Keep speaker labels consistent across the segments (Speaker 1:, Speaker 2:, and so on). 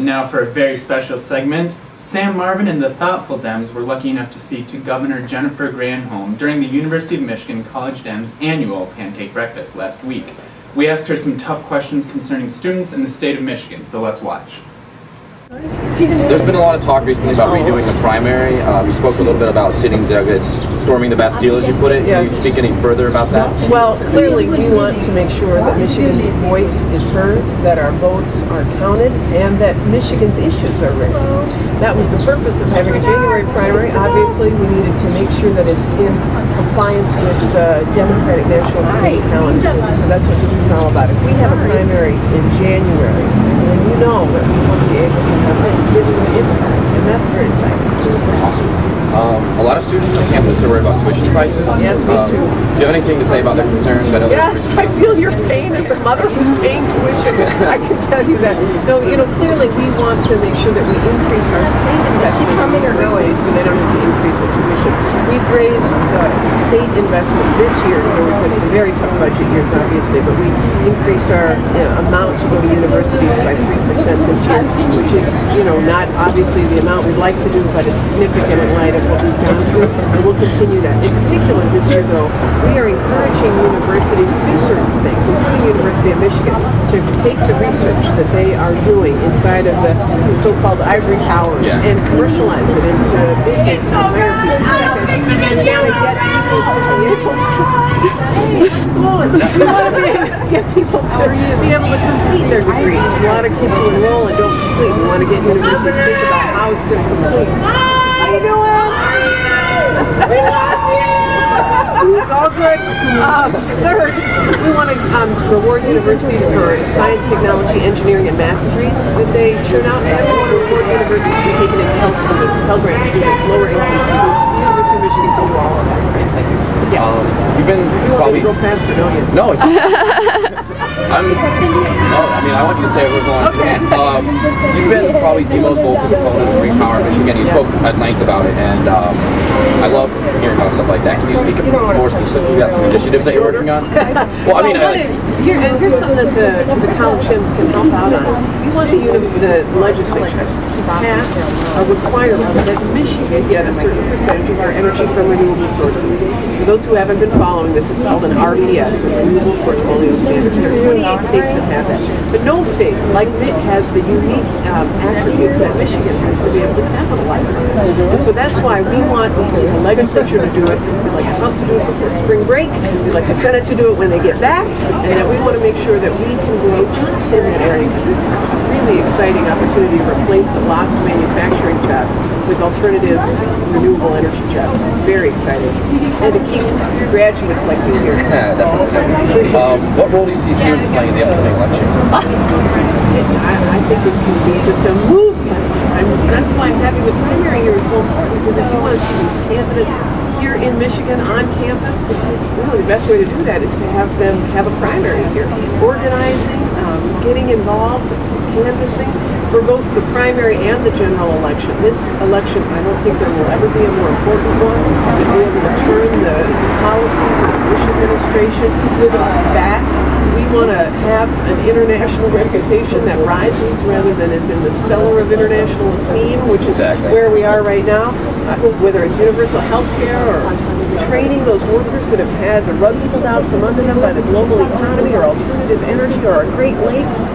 Speaker 1: And now for a very special segment, Sam Marvin and the Thoughtful Dems were lucky enough to speak to Governor Jennifer Granholm during the University of Michigan College Dems annual pancake breakfast last week. We asked her some tough questions concerning students in the state of Michigan, so let's watch.
Speaker 2: There's been a lot of talk recently about redoing the primary. You spoke a little bit about storming the Bastille, as you put it. Can you speak any further about that?
Speaker 3: Well, clearly we want to make sure that Michigan's voice is heard, that our votes are counted, and that Michigan's issues are raised. That was the purpose of having a January primary. Obviously, we needed to make sure that it's in compliance with the Democratic National Committee calendar. So that's what this is all about. If we have a primary in January, then you know that we will be able to have a significant impact, and that's very exciting.
Speaker 2: Awesome. A lot of students on campus are worried about tuition prices.
Speaker 3: Yes, me too.
Speaker 2: Do you have anything to say about their concerns?
Speaker 3: Yes, I feel your pain as a mother who's paying tuition. I can tell you that. No, you know, clearly we want to make sure that we increase our state investment in universities so they don't have to increase their tuition. We've raised state investment this year. You know, we've had some very tough budget years, obviously, but we increased our amount to go to universities by 3% this year, which is, you know, not obviously the amount we'd like to do, but it's significant in light of what we've gone through, and we'll continue that. In particular, this year, though, we are encouraging universities to do certain things, including University of Michigan, to take the research that they are doing inside of the so-called ivory towers and commercialize it into business and hire people and really get people to be able to get people to be able to complete their degrees. A lot of kids who enroll and don't complete. We want to get universities to think about how it's going to complete. How you doing? We love you! It's all good. Third, we want to reward universities for science, technology, engineering, and math degrees that they churn out. And we want to reward universities for taking in Pell students, Pell Grant students, lower income students. The University of Michigan can do all of that. Thank you. Yeah.
Speaker 2: You've been
Speaker 3: probably go faster, don't you?
Speaker 2: No, it's I want you to say it as long as you can. You've been probably the most vocal proponent of Green Power in Michigan. You spoke at length about it, and I love hearing about stuff like that. Can you speak more specifically about some initiatives that you're working on?
Speaker 3: Well, I mean, here's something that the college gyms can help out on. We want the legislature to pass a requirement that Michigan get a certain percentage of our energy from renewable sources. For those who haven't been following this, it's called an RPS, a Renewable Portfolio Standard. There are 28 states that have that. But no state, like Mitt, has the unique attributes that Michigan has to be able to capitalize on it. And so that's why we want the legislature to do it. We'd like the House to do it before spring break. We'd like the Senate to do it when they get back. And we want to make sure that we can grow jobs in that area. Because this is a really exciting opportunity to replace the lost manufacturing jobs with alternative renewable energy jobs. It's very exciting. And to keep graduates like you here.
Speaker 2: Yeah, definitely. What role do you see students playing in the upcoming election?
Speaker 3: I think it can be just a movement. That's why having the primary here is so important, because if you want to see these candidates here in Michigan on campus, really the best way to do that is to have them have a primary here. Organizing, getting involved, canvassing for both the primary and the general election. This election, I don't think there will ever be a more important one to be able to turn the policies of the Bush administration back. We want to have an international reputation that rises rather than is in the cellar of international esteem, which is where we are right now. Whether it's universal health care or training those workers that have had the rug pulled out from under them by the global economy, or alternative energy, or our Great Lakes,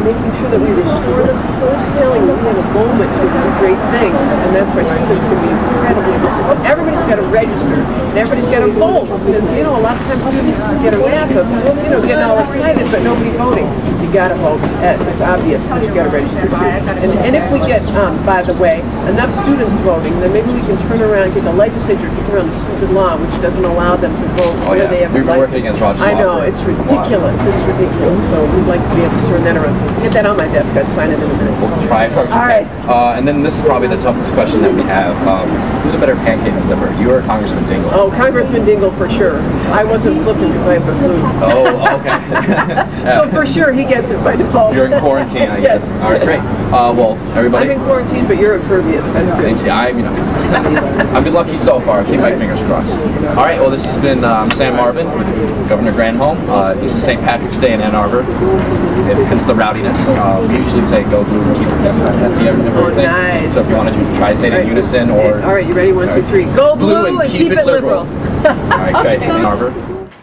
Speaker 3: making sure that we restore them. We're just telling them we have a moment to do great things, and that's why students can be incredibly involved. Everybody's got to register, and everybody's got to vote, because, you know, a lot of times students get a rap of, you know, getting all excited, but nobody voting. You got to vote. It's obvious, but you got to register too. And if we get, by the way, enough students voting, then maybe we can turn around, get the legislature to turn around the stupid law, which doesn't allow them to vote where they have a license. I know, it's ridiculous. It's ridiculous. So we'd like to be able to turn that around. Get that on my desk. I'd sign it in a minute.
Speaker 2: We'll try. All right. And then this is probably the toughest question that we have. Who's a better pancake deliverer? You or Congressman Dingell?
Speaker 3: Oh, Congressman Dingell for sure. I wasn't flipping because I have the flu.
Speaker 2: Oh, okay.
Speaker 3: So for sure he gets it by default.
Speaker 2: You're in quarantine, I guess.
Speaker 3: Yes.
Speaker 2: All right, great. Well, everybody.
Speaker 3: I'm in quarantine, but you're impervious. That's good.
Speaker 2: I've been lucky so far. Keep my fingers crossed. All right. Well, this has been Sam Marvin with Governor Granholm. This is St. Patrick's Day in Ann Arbor. Hence the rowdiness. We usually say "Go blue" and keep it different at the end of everything.
Speaker 3: Nice.
Speaker 2: So if you wanted to try to say it in unison, or
Speaker 3: all right, you ready? 1, 2, 3. Go blue and keep it liberal.
Speaker 2: All right, guys, Ann Arbor.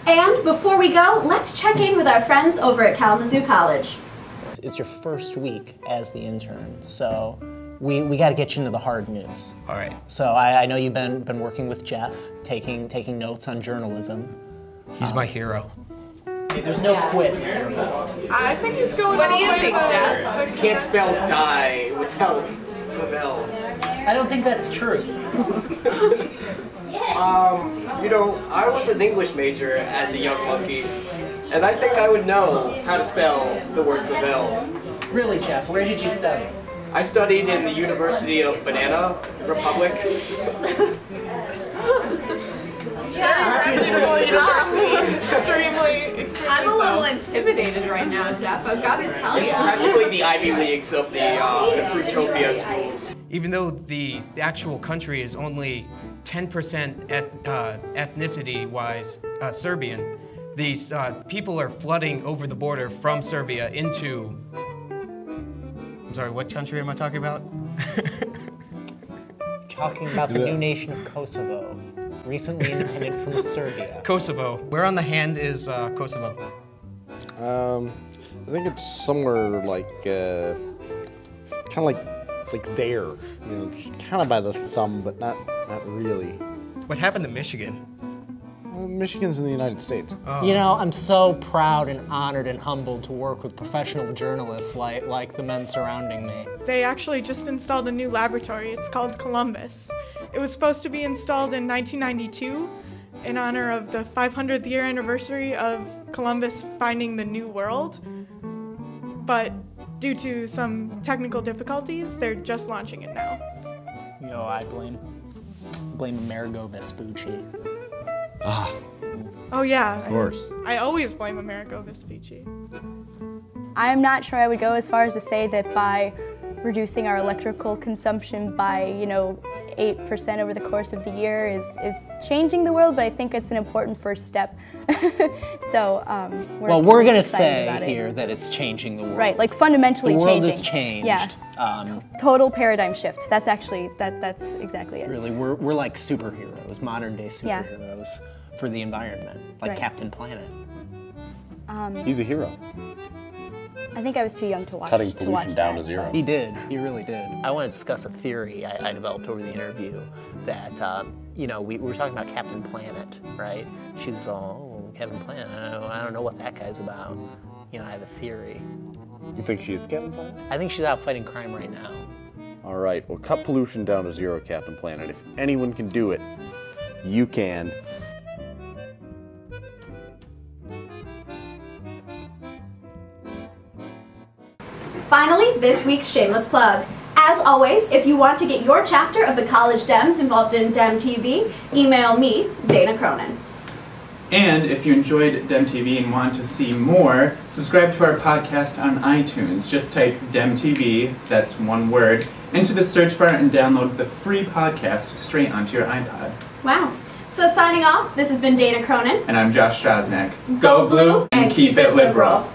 Speaker 4: And before we go, let's check in with our friends over at Kalamazoo College.
Speaker 5: It's your first week as the intern, so we got to get you into the hard news.
Speaker 6: All right.
Speaker 5: So I know you've been working with Jeff, taking notes on journalism.
Speaker 6: He's my hero.
Speaker 5: Hey, there's no quit.
Speaker 7: I think he's going.
Speaker 8: What do you think, Jeff?
Speaker 9: You can't spell die without Lavelle.
Speaker 5: I don't think that's true.
Speaker 9: You know, I was an English major as a young monkey, and I think I would know how to spell the word Lavelle.
Speaker 5: Really, Jeff? Where did you study?
Speaker 9: I studied in the University of Banana Republic.
Speaker 8: Extremely I'm a little intimidated right now, Jeff. I've got to tell you.
Speaker 9: Practically the Ivy Leagues of the Fruitopia schools.
Speaker 6: Even though the actual country is only 10% ethnicity-wise Serbian, these people are flooding over the border from Serbia into... I'm sorry, what country am I talking about?
Speaker 5: Talking about the new nation of Kosovo, recently independent from Serbia.
Speaker 6: Kosovo. Where on the hand is Kosovo?
Speaker 10: I think it's somewhere like, kind of like there. You know, it's kind of by the thumb, but not really.
Speaker 6: What happened to Michigan?
Speaker 10: Michigan's in the United States.
Speaker 6: Oh.
Speaker 5: You know, I'm so proud and honored and humbled to work with professional journalists like the men surrounding me.
Speaker 7: They actually just installed a new laboratory. It's called Columbus. It was supposed to be installed in 1992 in honor of the 500th year anniversary of Columbus finding the New World. But due to some technical difficulties, they're just launching it now.
Speaker 5: You know, I blame Amerigo Vespucci.
Speaker 7: Oh yeah,
Speaker 10: Of course.
Speaker 7: I always blame Amerigo Vespucci.
Speaker 11: I'm not sure I would go as far as to say that by reducing our electrical consumption by, 8% over the course of the year is changing the world, but I think it's an important first step. So
Speaker 5: we're going to say here that it's changing the world.
Speaker 11: Right, like fundamentally changing.
Speaker 5: The world has changed.
Speaker 11: Yeah. Total paradigm shift. That's actually, that's exactly it.
Speaker 5: Really, we're like superheroes, modern day superheroes for the environment, like
Speaker 11: Right.
Speaker 5: Captain Planet.
Speaker 10: He's a hero.
Speaker 11: I think I was too young to watch.
Speaker 10: Cutting pollution down to zero.
Speaker 5: He did. He really did. I want to discuss a theory I developed over the interview that, we were talking about Captain Planet, right? She was all, oh, Captain Planet, I don't know what that guy's about. I have a theory.
Speaker 10: You think she's Captain Planet?
Speaker 5: I think she's out fighting crime right now.
Speaker 10: All right, well, cut pollution down to zero, Captain Planet. If anyone can do it, you can.
Speaker 4: Finally, this week's shameless plug. As always, if you want to get your chapter of the College Dems involved in DEMTV, email me, Dana Cronin.
Speaker 1: And if you enjoyed DEMTV and want to see more, subscribe to our podcast on iTunes. Just type DEMTV, that's one word, into the search bar and download the free podcast straight onto your iPod.
Speaker 4: Wow. So signing off, this has been Dana Cronin.
Speaker 1: And I'm Josh Stroznak. Go blue and keep it liberal.